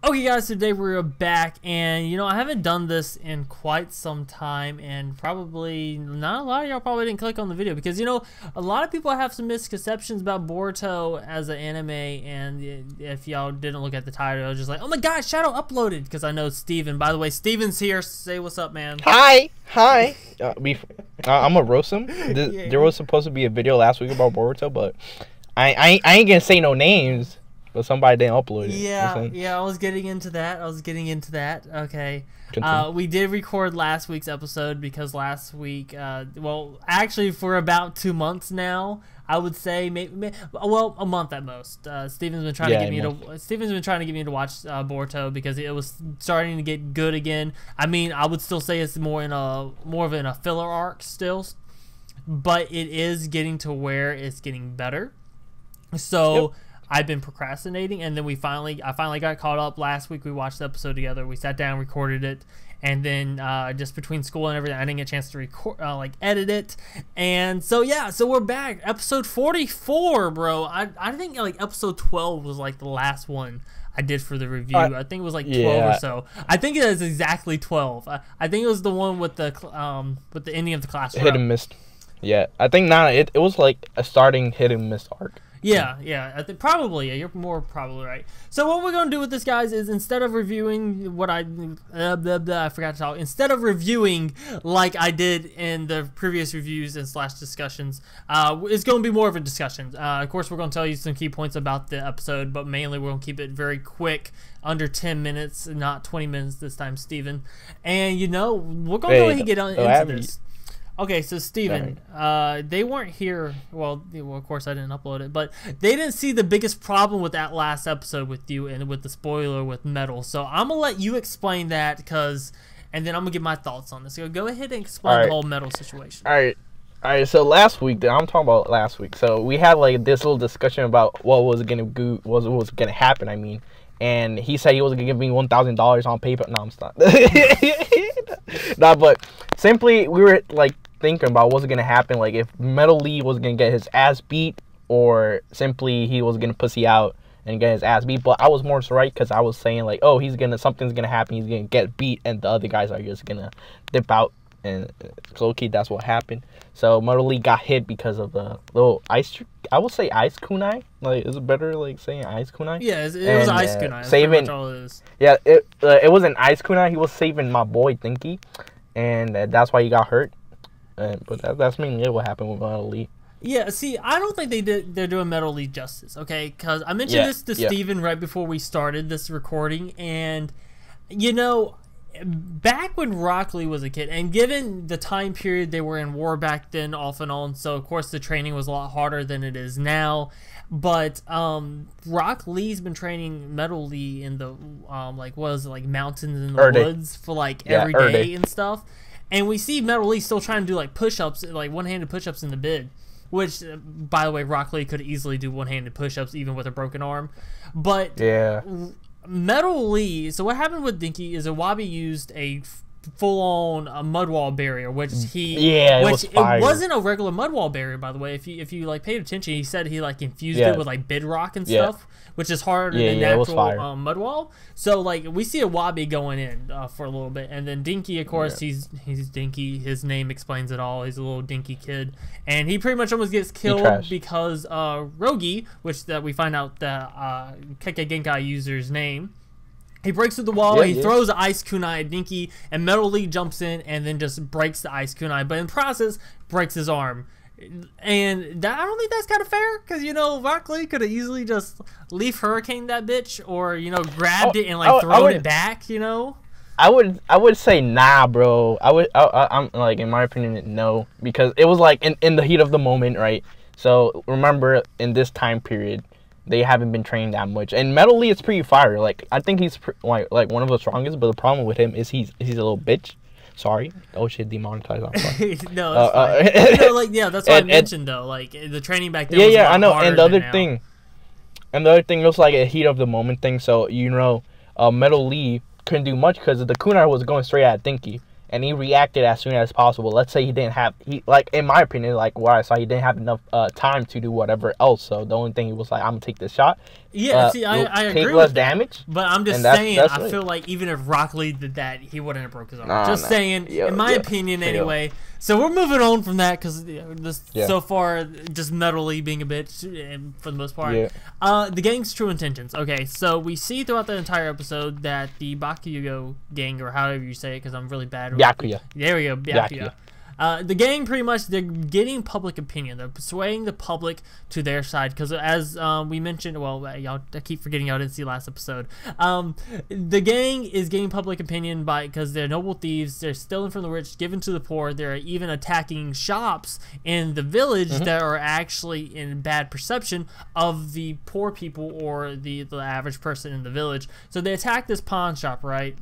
Okay guys, today we're back, and I haven't done this in quite some time, and probably not a lot of y'all probably didn't click on the video because a lot of people have some misconceptions about Boruto as an anime, and if y'all didn't look at the title, I was just like, oh my god, Shadow uploaded, because I know Steven. By the way, Steven's here. Say what's up, man. Hi. I'm gonna roast him. There was supposed to be a video last week about Boruto, but I ain't gonna say no names. But somebody didn't upload it. Yeah, I was getting into that. Okay. We did record last week's episode because last week, well, actually for about 2 months now, I would say well, a month at most. Steven's been trying to get me to watch Boruto because it was starting to get good again. I mean, I would still say it's more of a filler arc still, but it is getting to where it's getting better. So. Yep. I've been procrastinating, and then I finally got caught up last week. We watched the episode together. We sat down, recorded it, and then just between school and everything, I didn't get a chance to record, edit it. And so yeah, so we're back, episode 44, bro. I think like episode 12 was like the last one I did for the review. I think it was like 12 or so. I think it is exactly 12. I think it was the one with the ending of the class. Hit and miss. Yeah, I think now it was like a starting hit and miss arc. Yeah, I think probably. Yeah, you're more probably right. So what we're gonna do with this, guys, is instead of reviewing I forgot to talk. Instead of reviewing like I did in the previous reviews and / discussions, it's gonna be more of a discussion. Of course, we're gonna tell you some key points about the episode, but mainly we're gonna keep it very quick, under 10 minutes, not 20 minutes this time, Steven. And we're gonna go ahead and get into this. Okay, so Steven, they weren't here. Well, of course I didn't upload it, but they didn't see the biggest problem with that last episode with you and with the spoiler with metal. So I'm gonna let you explain that, and then I'm gonna give my thoughts on this. So go ahead and explain the whole metal situation. All right. So last week, I'm talking about last week. So we had like this little discussion about what was gonna happen. I mean, and he said he was gonna give me $1,000 on PayPal. No, I'm not. Nah, but simply we were like thinking about what's gonna happen, like if Metal Lee was gonna get his ass beat, or simply he was gonna pussy out and get his ass beat. But I was more so right, because I was saying like, oh, something's gonna happen, he's gonna get beat, and the other guys are just gonna dip out, and low-key that's what happened. So Metal Lee got hit because of the little ice, I would say ice kunai. Like, is it better like saying ice kunai? Yeah, it was ice kunai. That's saving, pretty much all it is. Yeah, it was an ice kunai. He was saving my boy Dinky, and that's why he got hurt. But that's mainly what happened with Metal Lee. Yeah, see, I don't think they're doing Metal Lee justice, okay? Because I mentioned this to Steven right before we started this recording, and, back when Rock Lee was a kid, and given the time period they were in war back then off and on, so of course the training was a lot harder than it is now, but Rock Lee's been training Metal Lee in the, mountains in the woods for, every day and stuff. And we see Metal Lee still trying to do like push-ups, like one-handed push-ups in the bid, which, by the way, Rock Lee could easily do one-handed push-ups even with a broken arm. But yeah, Metal Lee. So what happened with Dinky is Iwabi used a full-on mud wall barrier, which it wasn't a regular mud wall barrier, by the way. If you paid attention, he said he infused it with bedrock and stuff, which is harder than natural mud wall. So we see Iwabi going in for a little bit, and then Dinky, of course, he's Dinky. His name explains it all. He's a little dinky kid, and he pretty much almost gets killed because Rogi, which that we find out the Kekkei Genkai user's name. He breaks through the wall, he throws the ice kunai at Dinky, and Metal Lee jumps in and then just breaks the ice kunai, but in the process, breaks his arm. And I don't think that's kind of fair, because, Rock Lee could have easily just leaf hurricane that bitch, or, grabbed it and, thrown it back, I would say nah, bro. I'm in my opinion, no, because it was in the heat of the moment, right? So remember, in this time period, they haven't been trained that much, and Metal Lee is pretty fire. I think he's one of the strongest, but the problem with him is he's a little bitch. Sorry. Oh shit, demonetized. No, that's fine. That's what I mentioned though. The training back then. Yeah, I know. And the other thing was a heat of the moment thing. So Metal Lee couldn't do much because the kunai was going straight at Dinky, and he reacted as soon as possible. Let's say he didn't have, like in my opinion, like what I saw, he didn't have enough time to do whatever else. So the only thing he was like, I'm gonna take this shot. Yeah, see, I agree take with less that, damage. But I'm just saying, I feel like even if Rock Lee did that, he wouldn't have broke his arm. Just saying, in my opinion, anyway. So we're moving on from that because so far, just Metal Lee being a bitch for the most part. The gang's true intentions. Okay, so we see throughout the entire episode that the Byakuya Gang, or however you say it, because I'm really bad with Byakuya. There we go, Byakuya. The gang, pretty much, they're getting public opinion. They're persuading the public to their side. Because as we mentioned, well, y'all, I keep forgetting y'all didn't see last episode. The gang is getting public opinion because they're noble thieves. They're stealing from the rich, giving to the poor. They're even attacking shops in the village that are actually in bad perception of the poor people or the average person in the village. So they attack this pawn shop, right?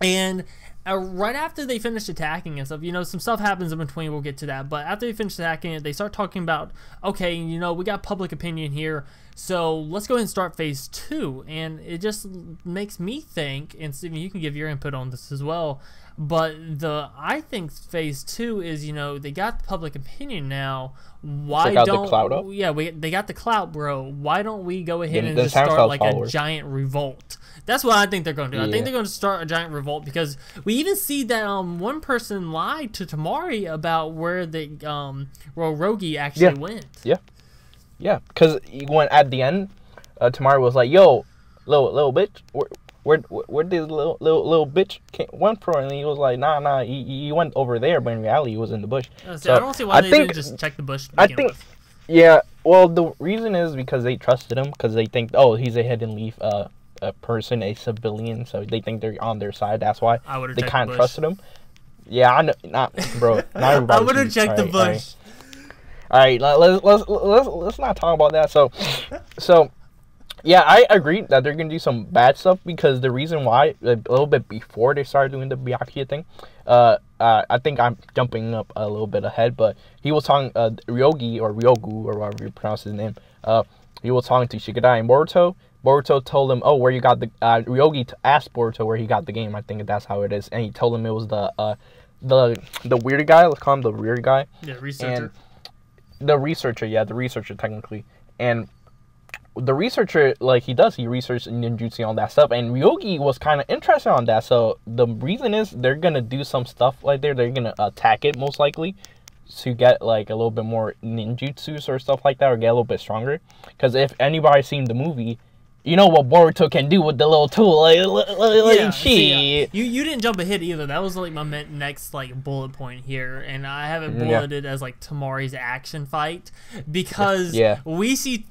And right after they finish attacking and stuff, some stuff happens in between. We'll get to that. But after they finish attacking it, they start talking about, okay, we got public opinion here, so let's go ahead and start phase 2. And it just makes me think, and Steven, you can give your input on this as well, but I think phase 2 is, they got the public opinion now. Why don't the clout up? Yeah, they got the clout, bro. Why don't we go ahead and just start like a giant revolt? That's what I think they're going to do. I think they're going to start a giant revolt because we even see that one person lied to Tamari about where Rogi actually went. Yeah, because when at the end, Tamari was like, "Yo, little bitch, where did little bitch went from?" And he was like, "Nah, he went over there, but in reality, he was in the bush." So I don't see why they didn't just check the bush. Yeah. Well, the reason is because they trusted him because they think, oh, he's a hidden leaf, a person, a civilian, so they think they're on their side. That's why they kind of trusted him. Yeah, I know, bro. Not everybody. I would have checked the bush. All right, let's not talk about that. So, yeah, I agree that they're gonna do some bad stuff because the reason why a little bit before they started doing the Byakuya thing, I think I'm jumping up a little bit ahead, but he was talking Ryogi or Ryogu or whatever you pronounce his name. He was talking to Shikadai and Boruto. Boruto told him, "Oh, where you got the Ryogi asked Boruto where he got the game. I think that's how it is." And he told him it was the weird guy. Let's call him the weird guy. Yeah, researcher. And the researcher, the researcher technically. And the researcher, like he researched ninjutsu and all that stuff. And Ryogi was kind of interested on that. So the reason is they're gonna do some stuff like there. They're gonna attack it most likely to get like a little bit more ninjutsu or stuff like that, or get a little bit stronger. Because if anybody's seen the movie, you know what Boruto can do with the little tool, shit. You didn't jump ahead either. That was like my next bullet point here, and I have it bulleted as Tamari's action fight because we see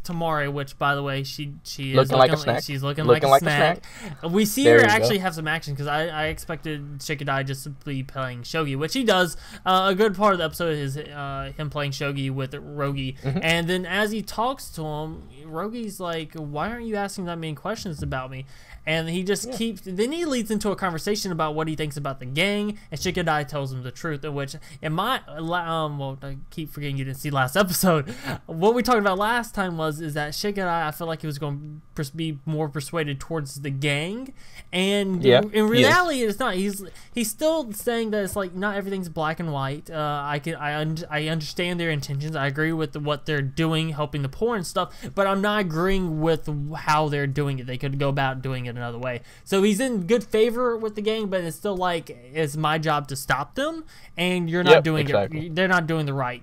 Tamari, which by the way she is looking like a snack. She's looking like a snack. We see her actually have some action because I expected Shikadai just to be playing shogi, which he does. A good part of the episode is him playing shogi with Rogi, and then as he talks to him, Rogi's like, "Why aren't you asking that many questions about me?" And he just keeps. Then he leads into a conversation about what he thinks about the gang, and Shikadai tells him the truth. In which, in my well, I keep forgetting you didn't see last episode. What we talked about last time is that Shikadai, I feel like he was going to be more persuaded towards the gang, and in reality, it's not. He's still saying that it's like not everything's black and white. I understand their intentions. I agree with what they're doing, helping the poor and stuff, but I'm not agreeing with how they're doing it. They could go about doing it another way. So he's in good favor with the gang, but it's still like it's my job to stop them, and you're not doing it. They're not doing the right.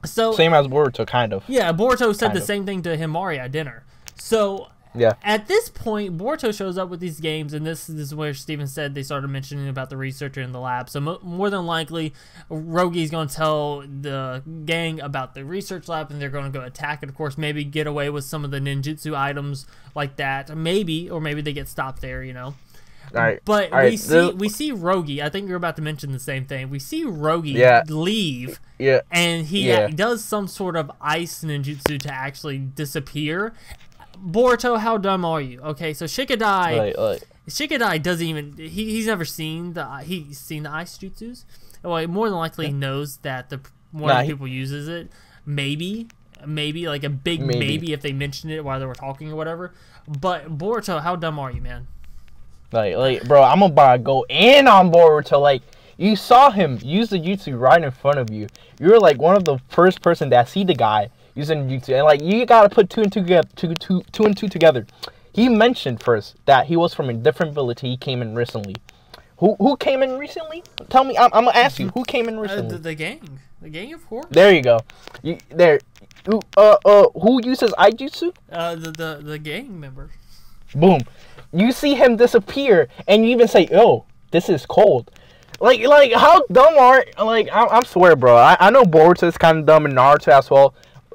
So same as Boruto, kind of. Yeah, Boruto said the same thing to Himari at dinner. So at this point, Boruto shows up with these games, and this is where Steven said they started mentioning about the researcher in the lab. So more than likely, Rogi's going to tell the gang about the research lab, and they're going to go attack it. Of course, maybe get away with some of the ninjutsu items like that. Maybe, or maybe they get stopped there, But we see Rogi. I think you're about to mention the same thing. We see Rogi leave, and he does some sort of ice ninjutsu to actually disappear. Boruto, how dumb are you? Okay, so Shikadai, Shikadai doesn't even he's never seen the ice jutsus. Well, more than likely he knows that one of the people uses it. Maybe like a big maybe if they mentioned it while they were talking or whatever. But Boruto, how dumb are you, man? Like, bro, I'm about to go in on Boruto. Like, you saw him use the jutsu right in front of you. You were like one of the first person that see the guy using jutsu, and like you gotta put two and two together. He mentioned first that he was from a different village. He came in recently. Who came in recently? Tell me. I'm gonna ask you. Who came in recently? The gang. The gang, of course. There you go. Who uses Aijutsu? The gang member. Boom. You see him disappear, and you even say, "Oh, this is cold." Like how dumb are I swear, bro. I know Boruto is kind of dumb and Naruto as well.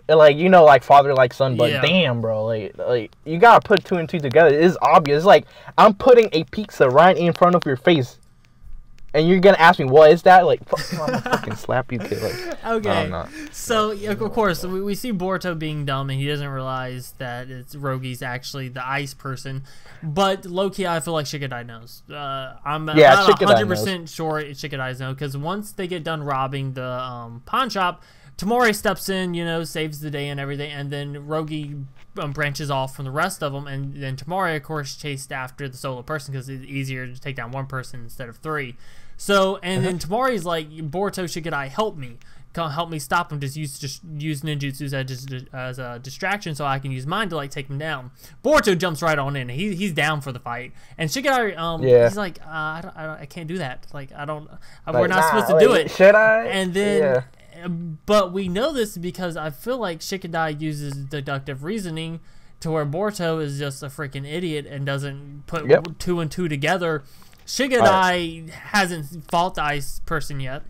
Like, you know, like father like son, but damn, bro, like you gotta put two and two together. It is obvious. It's like I'm putting a pizza right in front of your face, and you're gonna ask me what is that? Like, I'm gonna fucking slap you, kid. Like, okay. So of course we see Boruto being dumb, and he doesn't realize that Rogi's actually the ice person. But low-key, I feel like Shikadai knows. I'm not 100% sure Shikadai knows, because once they get done robbing the pawn shop, Tamori steps in, you know, saves the day and everything, and then Rogi branches off from the rest of them, and then Tamori, of course, chased after the solo person because it's easier to take down one person instead of three. So, and then Tamori's like, Boruto, Shikadai, help me stop him. Just use ninjutsu as a distraction, so I can use mine to like take him down. Boruto jumps right on in. He's down for the fight, and Shikadai, he's like, I can't do that. Like, we're not supposed to do it. Should I? And then, but we know this because I feel like Shikadai uses deductive reasoning to where Boruto is just a freaking idiot and doesn't put two and two together. Shikadai hasn't fought the ice person yet.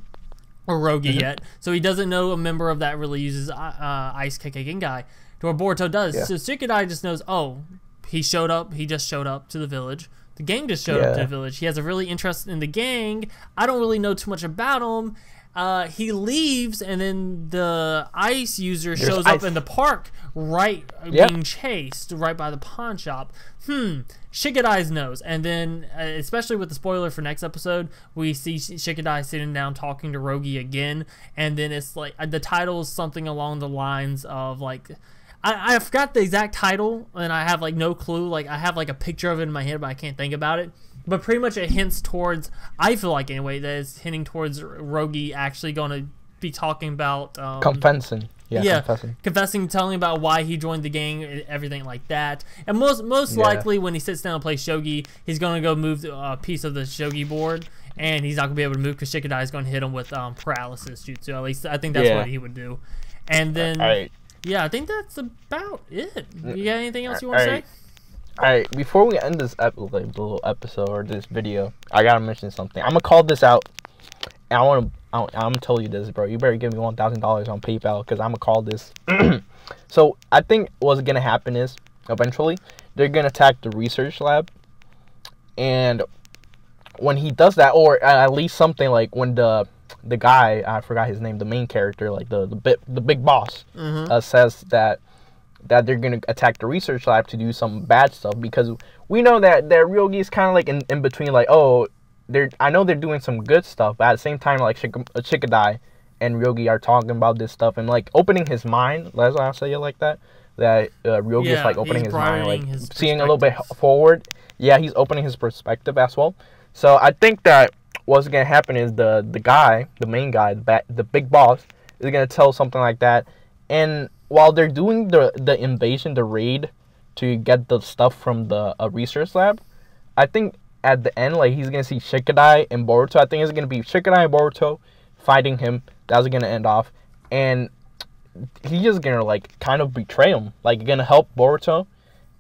Or Rogi yet, so he doesn't know a member of that really uses Ice Kicking guy, to where Boruto does. So Shikadai just knows, oh, he just showed up to the village. The gang just showed up to the village. He has a really interest in the gang. I don't really know too much about him. He leaves, and then the ice user shows up in the park, being chased right by the pawn shop. Shikadai's knows. And then, especially with the spoiler for next episode, we see Shikadai sitting down talking to Rogi again, and then it's like, the title is something along the lines of, like, I forgot the exact title, and I have, like, no clue. Like, I have, like, a picture of it in my head, but I can't think about it. But pretty much it hints towards, I feel like anyway, that it's hinting towards Rogi actually going to be talking about... confessing. Confessing, telling about why he joined the gang, everything like that. And most likely when he sits down and plays shogi, he's going to go move a piece of the shogi board, and he's not going to be able to move because Shikadai is going to hit him with paralysis jutsu. At least I think that's what he would do. And then, yeah, I think that's about it. You got anything else you want to say? Alright, before we end this little episode or this video, I gotta mention something. I'm gonna call this out, and I'm gonna tell you this, bro. You better give me $1,000 on PayPal, because I'm gonna call this. So I think what's gonna happen is eventually they're gonna attack the research lab, and when he does that, or at least something like when the guy, I forgot his name, the main character, like the big boss, says that they're going to attack the research lab to do some bad stuff, because we know that Ryogi is kind of like in between, like, oh, I know they're doing some good stuff, but at the same time, like, Shikadai and Ryogi are talking about this stuff and, like, opening his mind. That's why I say it like that Ryogi is, like, opening his mind, like, seeing a little bit forward. Yeah, he's opening his perspective as well. So I think that what's going to happen is the guy, the main guy, the big boss, is going to tell something like that. And while they're doing the invasion, the raid, to get the stuff from the research lab, I think at the end, like, he's going to see Shikadai and Boruto. I think it's going to be Shikadai and Boruto fighting him. That's going to end off. And he's just going to, like, kind of betray him. Like, going to help Boruto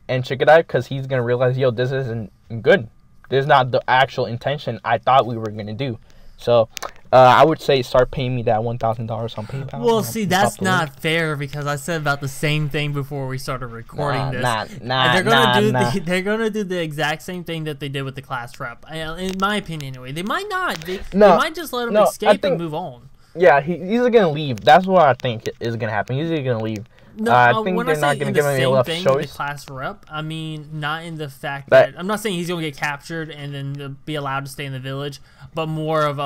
and Shikadai, because he's going to realize, yo, this isn't good. This is not the actual intention I thought we were going to do. So I would say start paying me that $1,000 on PayPal. Well, see, that's not fair, because I said about the same thing before we started recording this. They're gonna do the exact same thing that they did with the class rep. In my opinion, anyway. They might not. They might just let him escape and move on. Yeah, he's gonna leave. That's what I think is gonna happen. He's gonna leave. No, I think they're not gonna give him enough choice. The class rep, I mean, not in the fact that I'm not saying he's gonna get captured and then be allowed to stay in the village, but more of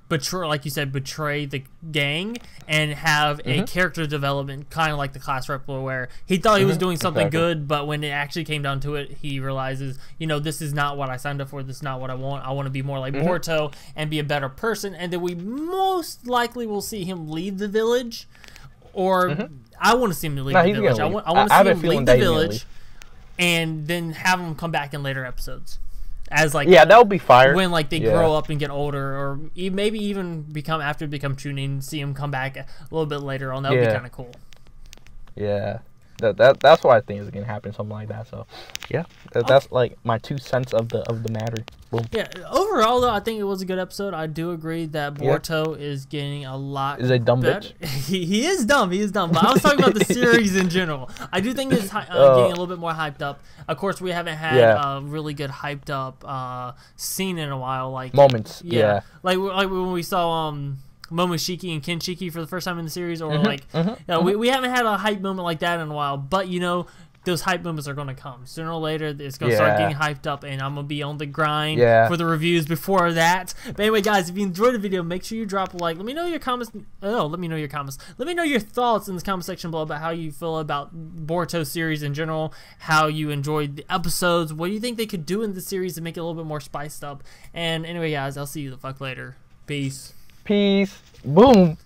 betray, like you said, betray the gang and have a character development, kind of like the class replica, where he thought he was doing something good, but when it actually came down to it, he realizes, you know, this is not what I signed up for. This is not what I want. I want to be more like Boruto and be a better person. And then we most likely will see him leave the village, or I want to see him leave the village. I want to see him leave the village, and then have him come back in later episodes. As like that would be fire when like they grow up and get older, or maybe even become Chunin, see him come back a little bit later on. That would be kind of cool. Yeah, that's what I think is gonna happen, something like that. So yeah, that's like my 2 cents of the matter. Boom. Yeah, overall though, I think it was a good episode. I do agree that Boruto is getting a lot. Is a dumb better. bitch. He is dumb. He is dumb. But I was talking about the series in general. I do think it's getting a little bit more hyped up. Of course, we haven't had a really good hyped up scene in a while. Like moments. Yeah. Like when we saw Momoshiki and Kenshiki for the first time in the series, or we haven't had a hype moment like that in a while. But you know, those hype moments are going to come sooner or later. It's going to start getting hyped up, and I'm going to be on the grind for the reviews before that. But anyway, guys, if you enjoyed the video, make sure you drop a like. Let me know your comments. Let me know your comments. Let me know your thoughts in the comment section below about how you feel about Boruto series in general, how you enjoyed the episodes, what do you think they could do in the series to make it a little bit more spiced up. And anyway, guys, I'll see you the fuck later. Peace. Peace. Boom.